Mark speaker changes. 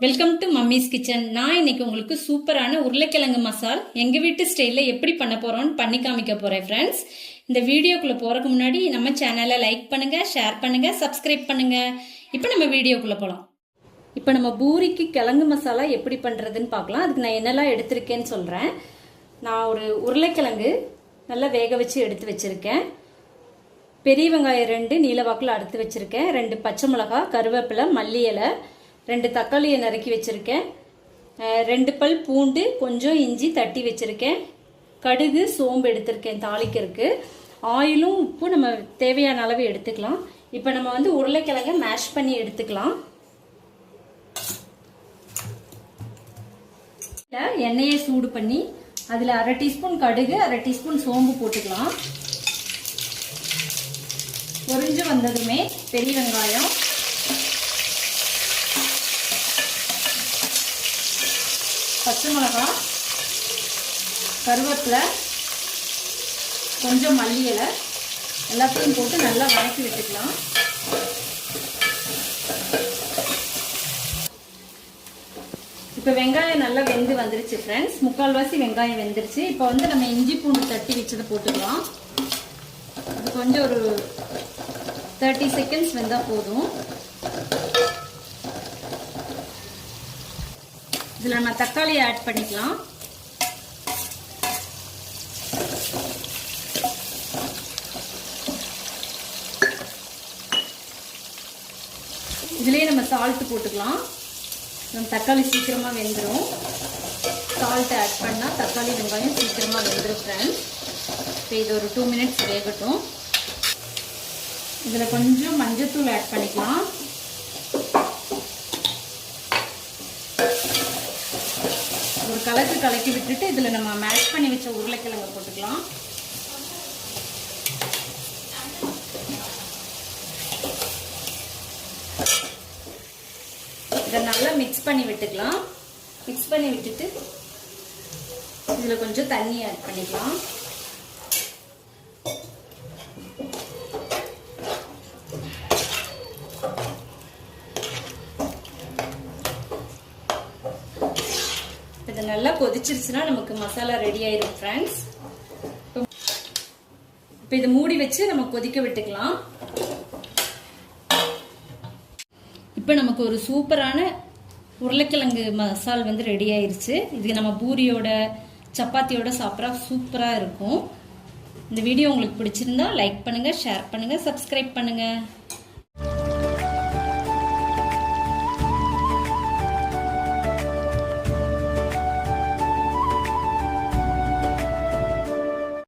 Speaker 1: Welcome to mummy's kitchen. நான் இன்னைக்கு உங்களுக்கு சூப்பரான உருளைக்கிழங்கு மசால் எங்க வீட்டு ஸ்டைல்ல எப்படி பண்ண போறோம்னு பண்ணி காமிக்க போறேன் ஃப்ரெண்ட்ஸ். இந்த வீடியோக்குள்ள போறதுக்கு முன்னாடி நம்ம சேனலை லைக் பண்ணுங்க, ஷேர் பண்ணுங்க, சப்ஸ்கிரைப் பண்ணுங்க. இப்போ நம்ம வீடியோக்குள்ள போலாம். இப்போ நம்ம பூரிக்கு கிழங்கு மசாலா எப்படி பண்றதுன்னு பார்க்கலாம். அதுக்கு நான் என்னெல்லாம் எடுத்திருக்கேன்னு சொல்றேன். நான் ஒரு உருளைக்கிழங்கு நல்லா வேக வச்சு எடுத்து வச்சிருக்கேன். பெரிய வெங்காயம் 2 நீல வாக்குல அறுத்து வச்சிருக்கேன். 2 பச்சை மிளகாய், கருவேப்பிலை, மல்லி இலை, 2 தக்காளியை நறுக்கி வச்சிருக்கேன். 2 பல் பூண்டு, கொஞ்சம் இஞ்சி தட்டி வச்சிருக்கேன். கடுகு, சோம்பு எடுத்திருக்கேன் தாளிக்கிறதுக்கு. ஆயிலும் உப்பு நம்ம தேவையான அளவு எடுத்துக்கலாம். இப்போ நம்ம வந்து உருளைக்கிழங்க மேஷ் பண்ணி எடுத்துக்கலாம். எண்ணெயை சூடு பண்ணி அதில் 1/2 டீஸ்பூன் கடுகு, 1/2 டீஸ்பூன் சோம்பு போட்டுக்கலாம். பொரிஞ்சு வந்ததுமே பெரிய வெங்காயம், பச்சை மிளகாய், கருவேப்பிலை, கொஞ்சம் மல்லி இலை எல்லாத்தையும் போட்டு நல்லா வதக்கி விட்டுக்கலாம். இப்போ வெங்காயம் நல்லா வெந்து வந்துருச்சு ஃப்ரெண்ட்ஸ். 3/4 வெங்காயம் வெந்துருச்சு. இப்போ வந்து நம்ம இஞ்சி பூண்டு தட்டி வச்சதை போட்டுக்கலாம். அது கொஞ்சம் ஒரு 30 செகண்ட்ஸ் வெந்தால் போதும். இதில் நம்ம தக்காளியை ஆட் பண்ணிக்கலாம். இதுலேயே நம்ம சால்ட் போட்டுக்கலாம். நம்ம தக்காளி சீக்கிரமாக வெந்துடும். சால்ட் ஆட் பண்ணால் தக்காளி வெங்காயம் சீக்கிரமாக வெந்துடும் ஃப்ரெண்ட்ஸ். இப்போ இது ஒரு 2 மினிட்ஸ் வேகட்டும். இதில் கொஞ்சம் மஞ்சத்தூள் ஆட் பண்ணிக்கலாம். ஒரு கலக்கி விட்டுட்டு இதில் நம்ம மேஷ் பண்ணி வச்ச உருளைக்கிழங்கு போட்டுக்கலாம். இதை நல்லா மிக்ஸ் பண்ணி விட்டுக்கலாம். மிக்ஸ் பண்ணி விட்டுட்டு இதில் கொஞ்சம் தண்ணி ஆட் பண்ணிக்கலாம். இது நல்லா கொதிச்சிருச்சுன்னா நமக்கு மசாலா ரெடி ஆயிடும் ஃப்ரெண்ட்ஸ். இப்போ இதை மூடி வச்சு நம்ம கொதிக்க விட்டுக்கலாம். இப்போ நமக்கு ஒரு சூப்பரான உருளைக்கிழங்கு மசால் வந்து ரெடி ஆயிருச்சு. இது நம்ம பூரியோட சப்பாத்தியோட சாப்பிட்றா சூப்பராக இருக்கும். இந்த வீடியோ உங்களுக்கு பிடிச்சிருந்தா லைக் பண்ணுங்க, ஷேர் பண்ணுங்க, சப்ஸ்கிரைப் பண்ணுங்க.